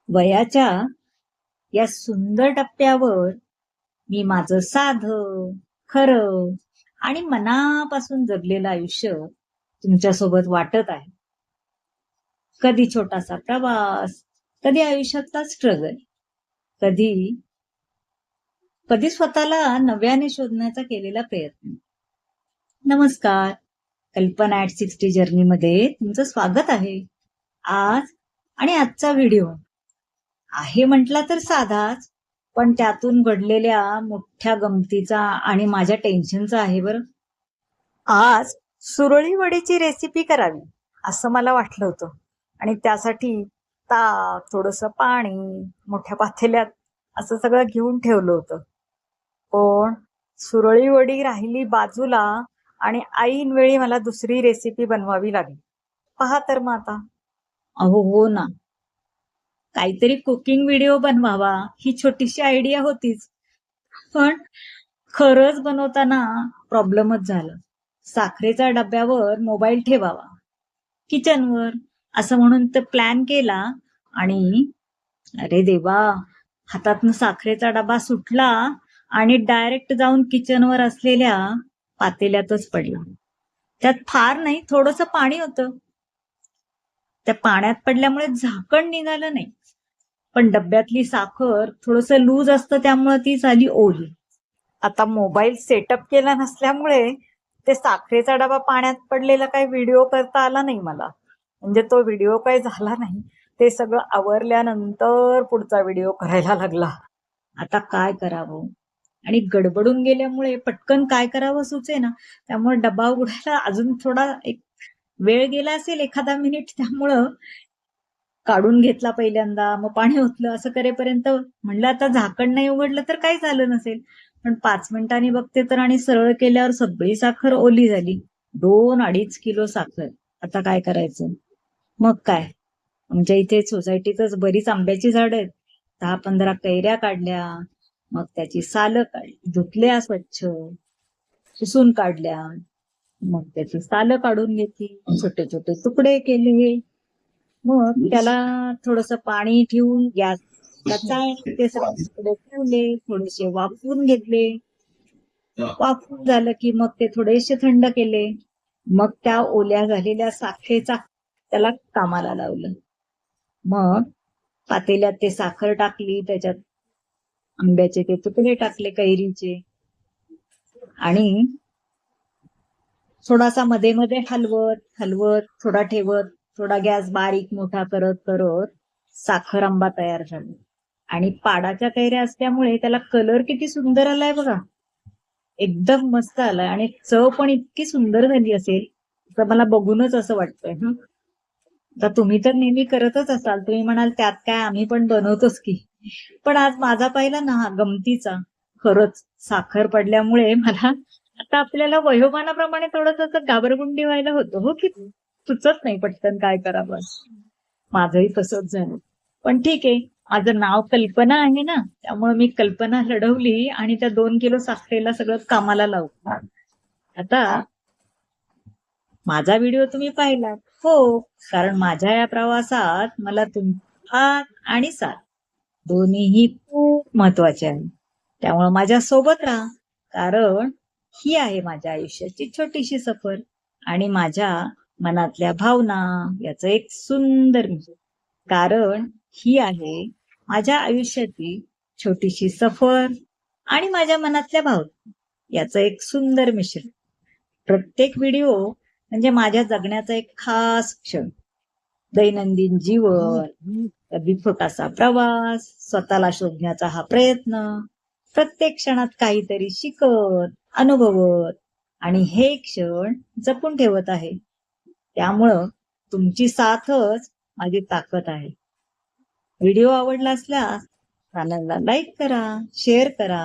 वयाच्या या सुंदर टप्प्यावर मी माझं साधं, खरं आणि मनापासून जगलेलं आयुष्य तुमच्यासोबत वाटत आहे. कधी छोटासा प्रवास, कधी आयुष्यातला स्ट्रगल, कधी कधी स्वतःला नव्याने शोधण्याचा केलेला प्रयत्न. नमस्कार, कल्पना @ 60 जर्नी मध्ये तुमचं स्वागत आहे. आजचा व्हिडिओ आहे म्हटला तर साधाच, पण त्यातून घडलेल्या मोठ्या गमतीचा आणि माझ्या टेन्शनचा आहे बरं. आज सुरळी वडीची रेसिपी करावी असं मला वाटलं होतं आणि त्यासाठी ताक, थोडंसं पाणी, मोठ्या पातेल्यात असं सगळं घेऊन ठेवलं होतं. पण सुरळी वडी राहिली बाजूला आणि ऐन वेळी मला दुसरी रेसिपी बनवावी लागली. पहा तर मग आता. अहो हो ना, काहीतरी कुकिंग व्हिडिओ बनवावा ही छोटीशी आयडिया होतीच, पण खरंच बनवताना प्रॉब्लेमच झाला. साखरेचा डब्यावर मोबाईल ठेवावा किचनवर असं म्हणून तर प्लॅन केला आणि अरे देवा, हातातनं साखरेचा डबा सुटला आणि डायरेक्ट जाऊन किचनवर असलेल्या पातेल्यातच पडला. त्यात फार नाही, थोडंसं पाणी होतं. त्या पाण्यात पडल्यामुळे झाकण निघालं नाही, पण डब्यातली साखर थोडंसं लूज असतं त्यामुळे ती झाली ओली. आता मोबाईल सेटअप केला नसल्यामुळे ते साखरेचा डबा पाण्यात पडलेला काही व्हिडिओ करता आला नाही मला. म्हणजे तो व्हिडिओ काही झाला नाही. ते सगळं आवरल्यानंतर पुढचा व्हिडिओ करायला लागला. आता काय करावं आणि गडबडून गेल्यामुळे पटकन काय करावं सुचेना. त्यामुळे डबा उघडायला अजून थोडा एक वेळ गेला असेल, एखादा मिनिट. त्यामुळं काढून घेतला पहिल्यांदा, मग पाणी ओतलं, असं करेपर्यंत म्हणलं आता झाकण नाही उघडलं तर काही झालं नसेल. पण 5 मिनिटांनी बघते तर आणि सरळ केल्यावर सगळी साखर ओली झाली. 2-2.5 किलो साखर. आता काय करायचं? मग काय, आमच्या इथे सोसायटीतच बरीच आंब्याची झाड आहेत. 10-15 कैऱ्या काढल्या, मग त्याची सालं काढली, धुतल्या स्वच्छ, पुसून काढल्या, मग त्याची सालं काढून घेतली, छोटे छोटे तुकडे केले. मग त्याला थोडस पाणी ठेवून गॅस ते सगळे ठेवले, थोडेसे वाफवून घेतले. वाफवून झालं की मग ते थोडेसे थंड केले. मग त्या ओल्या झालेल्या साखरेचा त्याला कामाला लावलं. मग पातेल्यात ते साखर टाकली, त्याच्यात आंब्याचे ते तुकडे टाकले कैरीचे आणि थोडासा मध्ये मध्ये हलवत हलवत, थोडा ठेवत, थोडा गॅस बारीक मोठा करत करत साखर आंबा तयार झाला. आणि पाडाच्या कैऱ्या असल्यामुळे त्याला कलर किती सुंदर आलाय बघा, एकदम मस्त आलाय आणि चव पण इतकी सुंदर झाली असेल तर मला बघूनच असं वाटतंय. तर तुम्ही तर नेहमी करतच असाल, तुम्ही म्हणाल त्यात काय, आम्ही पण बनवतोच की. पण आज माझा पहिला ना गमतीचा, खरंच साखर पडल्यामुळे मला आता आपल्याला वयोमानाप्रमाणे थोडस घाबरगुंडी व्हायला होतं, हो की सुचत नाही पटकन काय करावं. माझंही तसंच झालं. पण ठीक आहे, माझं नाव कल्पना आहे ना, त्यामुळे मी कल्पना लढवली आणि त्या 2 किलो साखरेला सगळं कामाला लावलं. आता माझा व्हिडिओ तुम्ही पाहिला हो, कारण माझ्या या प्रवासात मला तुमचा आणि साथ दोन्हीही खूप महत्वाचे आहे. त्यामुळे माझ्या सोबत राहा, कारण ही आहे माझ्या आयुष्याची छोटीशी सफर आणि माझ्या मनातल्या भावना याचं एक सुंदर मिश्रण. कारण ही आहे माझ्या आयुष्याची छोटीशी सफर आणि माझ्या मनातल्या भावना याचं एक सुंदर मिश्रण. प्रत्येक व्हिडिओ म्हणजे माझ्या जगण्याचा एक खास क्षण. दैनंदिन जीवन, कधी छोटासा प्रवास, स्वतःला शोधण्याचा हा प्रयत्न, प्रत्येक क्षणात काहीतरी शिकत, अनुभवत आणि हे क्षण जपून ठेवत आहे. त्यामुळं तुमची साथच माझी ताकद आहे. व्हिडिओ आवडला असल्यास चॅनलला लाईक करा, शेअर करा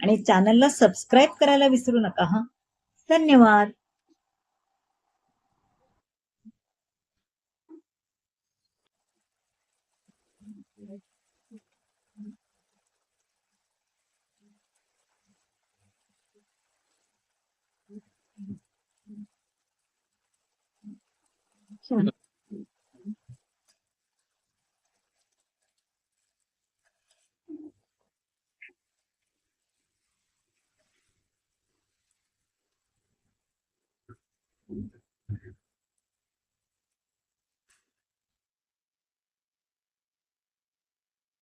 आणि चॅनलला सबस्क्राईब करायला विसरू नका हा. धन्यवाद.